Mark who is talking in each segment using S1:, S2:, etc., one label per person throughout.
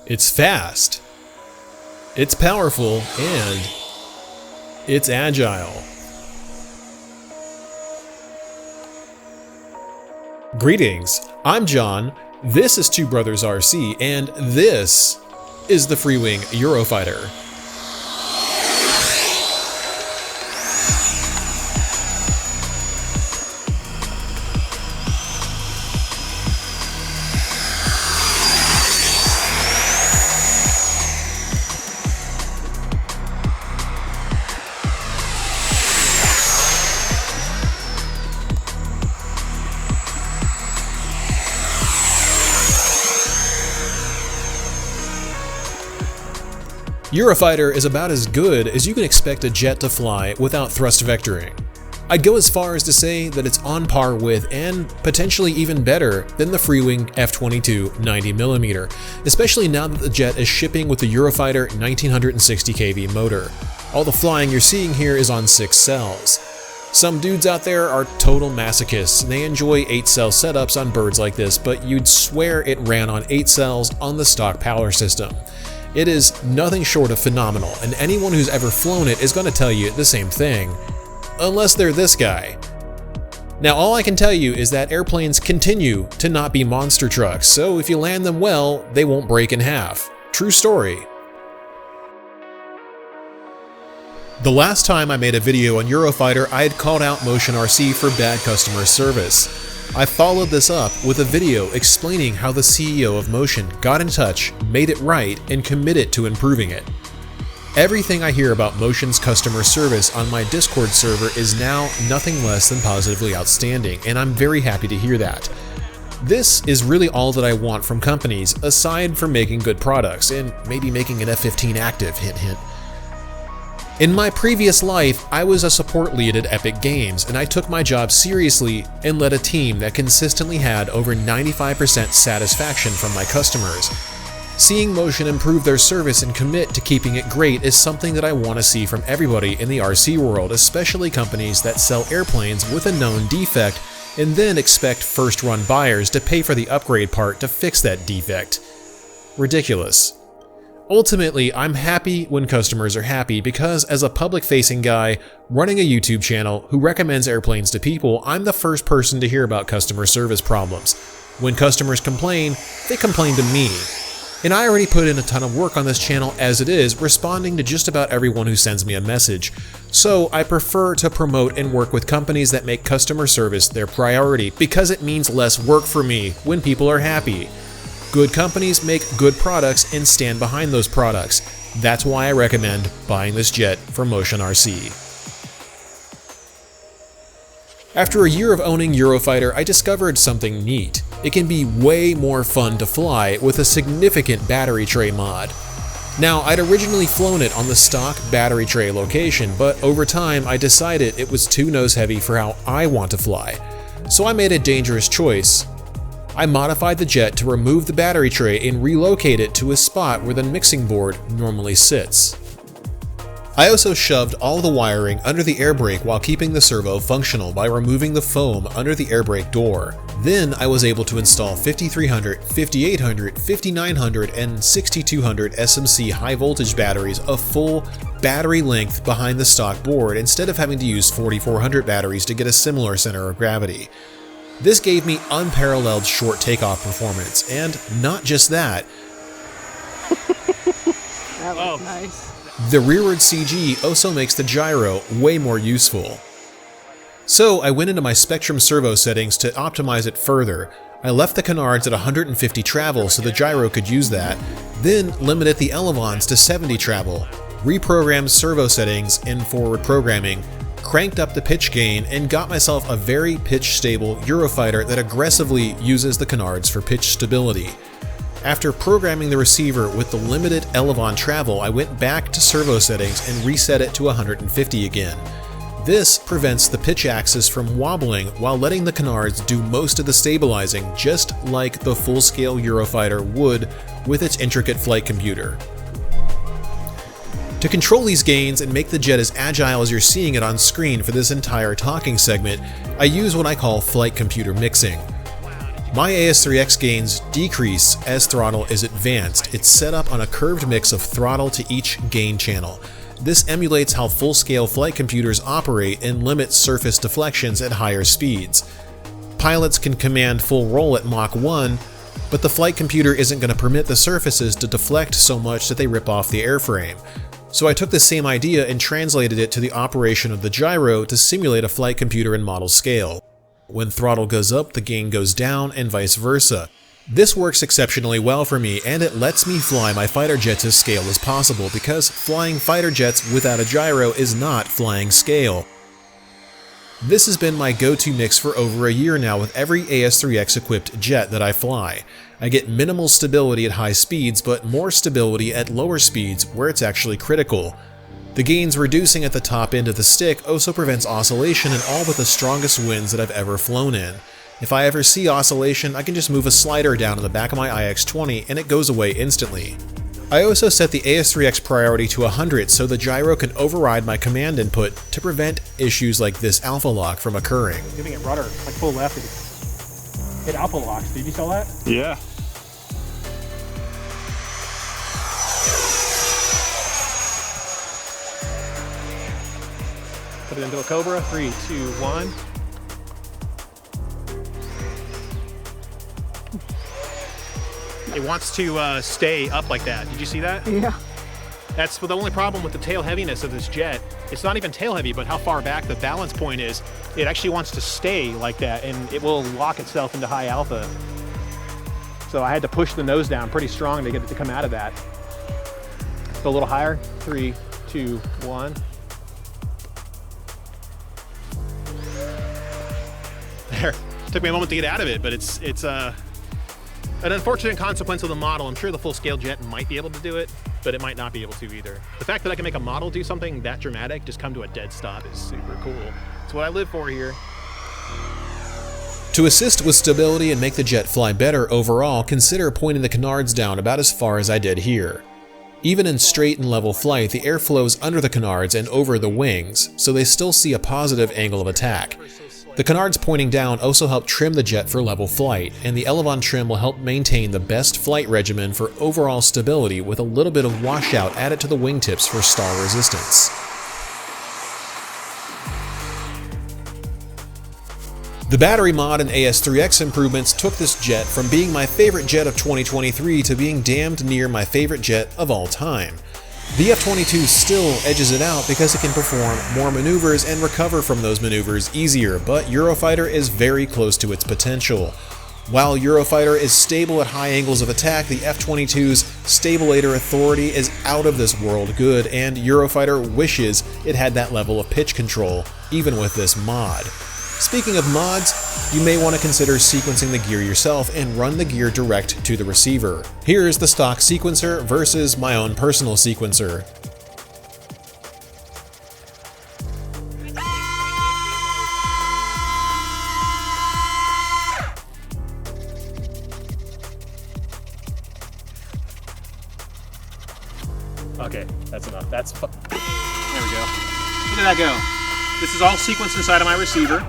S1: It's fast, it's powerful, and it's agile. Greetings, I'm John, this is Two Brothers RC, and this is the Freewing Eurofighter. Eurofighter is about as good as you can expect a jet to fly without thrust vectoring. I'd go as far as to say that it's on par with, and potentially even better than, the Freewing F-22 90mm, especially now that the jet is shipping with the Eurofighter 1960 kV motor. All the flying you're seeing here is on 6 cells. Some dudes out there are total masochists and they enjoy 8-cell setups on birds like this, but you'd swear it ran on 8 cells on the stock power system. It is nothing short of phenomenal, and anyone who's ever flown it is going to tell you the same thing. Unless they're this guy. Now all I can tell you is that airplanes continue to not be monster trucks, so if you land them well, they won't break in half. True story. The last time I made a video on Eurofighter, I had called out MotionRC for bad customer service. I followed this up with a video explaining how the CEO of Motion got in touch, made it right, and committed to improving it. Everything I hear about Motion's customer service on my Discord server is now nothing less than positively outstanding, and I'm very happy to hear that. This is really all that I want from companies, aside from making good products, and maybe making an F-15 active, hint hint. In my previous life, I was a support lead at Epic Games, and I took my job seriously and led a team that consistently had over 95% satisfaction from my customers. Seeing Motion improve their service and commit to keeping it great is something that I want to see from everybody in the RC world, especially companies that sell airplanes with a known defect and then expect first-run buyers to pay for the upgrade part to fix that defect. Ridiculous. Ultimately, I'm happy when customers are happy because, as a public-facing guy running a YouTube channel who recommends airplanes to people, I'm the first person to hear about customer service problems. When customers complain, they complain to me. And I already put in a ton of work on this channel as it is, responding to just about everyone who sends me a message. So I prefer to promote and work with companies that make customer service their priority because it means less work for me when people are happy. Good companies make good products and stand behind those products. That's why I recommend buying this jet from MotionRC. After a year of owning Eurofighter, I discovered something neat. It can be way more fun to fly with a significant battery tray mod. Now, I'd originally flown it on the stock battery tray location, but over time I decided it was too nose heavy for how I want to fly. So I made a dangerous choice. I modified the jet to remove the battery tray and relocate it to a spot where the mixing board normally sits. I also shoved all the wiring under the air brake while keeping the servo functional by removing the foam under the air brake door. Then I was able to install 5300, 5800, 5900, and 6200 SMC high voltage batteries of full battery length behind the stock board instead of having to use 4400 batteries to get a similar center of gravity. This gave me unparalleled short takeoff performance, and not just that.
S2: That was nice.
S1: The rearward CG also makes the gyro way more useful. So I went into my Spectrum servo settings to optimize it further. I left the Canards at 150 travel so the gyro could use that, then limited the Elevons to 70 travel, reprogrammed servo settings in forward programming, cranked up the pitch gain, and got myself a very pitch-stable Eurofighter that aggressively uses the Canards for pitch stability. After programming the receiver with the limited Elevon travel, I went back to servo settings and reset it to 150 again. This prevents the pitch axis from wobbling while letting the Canards do most of the stabilizing, just like the full-scale Eurofighter would with its intricate flight computer. To control these gains and make the jet as agile as you're seeing it on screen for this entire talking segment, I use what I call flight computer mixing. My AS3X gains decrease as throttle is advanced. It's set up on a curved mix of throttle to each gain channel. This emulates how full-scale flight computers operate and limits surface deflections at higher speeds. Pilots can command full roll at Mach 1, but the flight computer isn't going to permit the surfaces to deflect so much that they rip off the airframe. So I took the same idea and translated it to the operation of the gyro to simulate a flight computer in model scale. When throttle goes up, the gain goes down, and vice versa. This works exceptionally well for me, and it lets me fly my fighter jets as scale as possible, because flying fighter jets without a gyro is not flying scale. This has been my go-to mix for over a year now with every AS3X equipped jet that I fly. I get minimal stability at high speeds, but more stability at lower speeds where it's actually critical. The gains reducing at the top end of the stick also prevents oscillation in all but the strongest winds that I've ever flown in. If I ever see oscillation, I can just move a slider down in the back of my IX-20 and it goes away instantly. I also set the AS3X priority to 100 so the gyro can override my command input to prevent issues like this alpha lock from occurring.
S2: Giving it rudder, like full left. It alpha locks. Did you saw that?
S3: Yeah.
S2: Put it into a Cobra. 3, 2, 1. It wants to stay up like that. Did you see that?
S4: Yeah.
S2: That's the only problem with the tail heaviness of this jet. It's not even tail heavy, but how far back the balance point is. It actually wants to stay like that, and it will lock itself into high alpha. So I had to push the nose down pretty strong to get it to come out of that. Go a little higher. 3, 2, 1. There. Took me a moment to get out of it, but it's an unfortunate consequence of the model. I'm sure the full-scale jet might be able to do it, but it might not be able to either. The fact that I can make a model do something that dramatic, just come to a dead stop, is super cool. It's what I live for here.
S1: To assist with stability and make the jet fly better overall, consider pointing the canards down about as far as I did here. Even in straight and level flight, the air flows under the canards and over the wings, so they still see a positive angle of attack. The canards pointing down also help trim the jet for level flight, and the Elevon trim will help maintain the best flight regimen for overall stability with a little bit of washout added to the wingtips for stall resistance. The battery mod and AS3X improvements took this jet from being my favorite jet of 2023 to being damned near my favorite jet of all time. The F-22 still edges it out because it can perform more maneuvers and recover from those maneuvers easier, but Eurofighter is very close to its potential. While Eurofighter is stable at high angles of attack, the F-22's stabulator authority is out of this world good, and Eurofighter wishes it had that level of pitch control, even with this mod. Speaking of mods, you may want to consider sequencing the gear yourself and run the gear direct to the receiver. Here's the stock sequencer versus my own personal sequencer.
S2: Okay, that's enough. There we go. Look at that go. This is all sequenced inside of my receiver.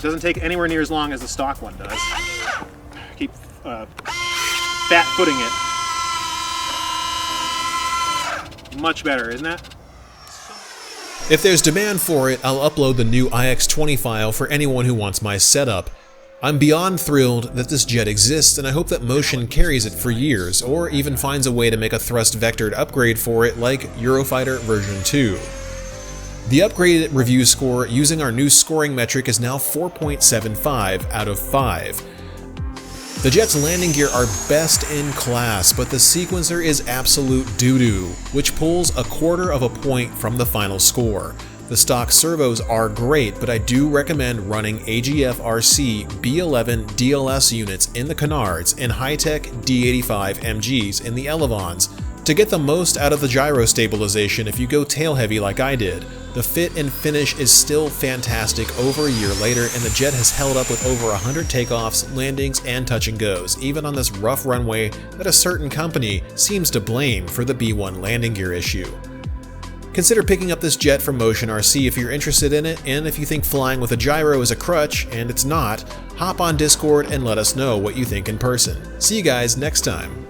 S2: Doesn't take anywhere near as long as the stock one does. Keep fat footing it. Much better, isn't it?
S1: If there's demand for it, I'll upload the new IX-20 file for anyone who wants my setup. I'm beyond thrilled that this jet exists, and I hope that Motion carries it for years, or even finds a way to make a thrust vectored upgrade for it like Eurofighter version 2. The upgraded review score using our new scoring metric is now 4.75 out of 5. The jet's landing gear are best in class, but the sequencer is absolute doo-doo, which pulls 1/4 of a point from the final score. The stock servos are great, but I do recommend running AGF-RC B11 DLS units in the Canards and high-tech D85 MGs in the Elevons to get the most out of the gyro stabilization if you go tail heavy like I did. The fit and finish is still fantastic over a year later, and the jet has held up with over 100 takeoffs, landings, and touch and goes, even on this rough runway that a certain company seems to blame for the B1 landing gear issue. Consider picking up this jet from MotionRC if you're interested in it, and if you think flying with a gyro is a crutch, and it's not, hop on Discord and let us know what you think in person. See you guys next time.